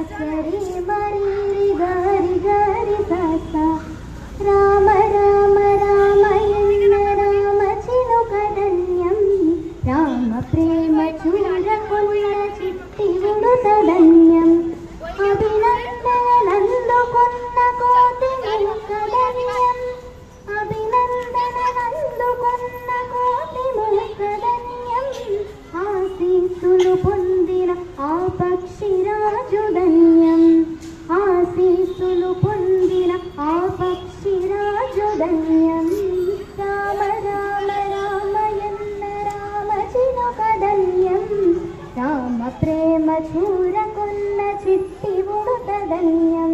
సరి మరి గరి గరి సస రామ రామ రామయన్న రామ చిలుకదన్యం రామ ప్రేమ చూరకున్న చిట్టి ఉడుతదన్యం అభినందనందుకున్న కోటి ముఖదన్యం అభినందనందుకున్న కోటి ముఖదన్యం ఆశీస్సులు పొందిన ఆ పక్షిరాజుధన్యం ఆశీస్సులు పొందిన ఆ పక్షిరాజుధన్యం రామ రామ రామయన్న రామ చిలుకదన్యం రామ ప్రేమ చూరకున్న చిట్టి ఉడుతదన్యం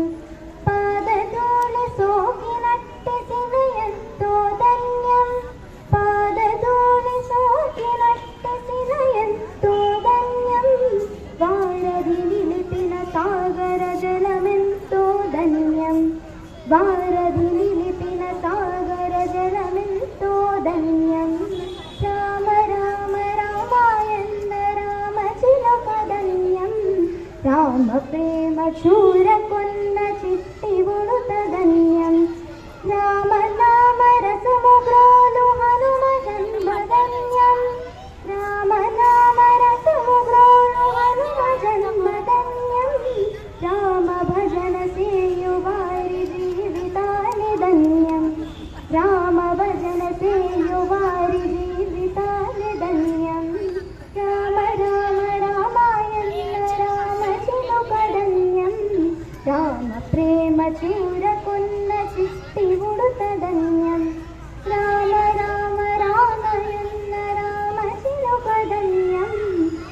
పాదధూళి సోకినట్టి శిలయంతో ధన్యం పాదధూళి సోకినట్టి శిలయంతో ధన్యం వారధి నిలిపిన సాగర జలమెంతో ధన్యం వారధి నిలిపిన సాగర జలమెంతో ధన్యం రామ రామ రామాయణ రామ చిలుకదన్యం రామ ప్రేమ చూరకున్న చిట్టి ఉడుతదన్యం రామ నామ రసము గ్రోలు హనుమ జన్మధన్యం రామ నామ రసము గ్రోలు హనుమ జన్మధన్యం రామ భజన సేయు వారి జీవితాని ధన్యం రామ భజన సేయు వారి జీవితాని ధన్యం రామ రామ రామాయణ రామ చిలుకదన్యం రామ ప్రేమ చూరకున్న చిట్టి ఉడుతదన్యం రామ రామ రామయన్న రామ చిలుకదన్యం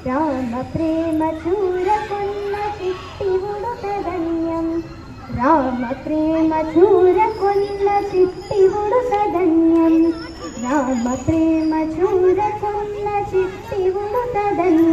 రామ ప్రేమ చూరకున్న చిట్టి ఉడుతదన్యం రామ ప్రేమ చూరకున్న చిట్టి ఉడుతదన్యం రామ ప్రేమ చూరకున్న చిట్టి ఉడుతదన్యం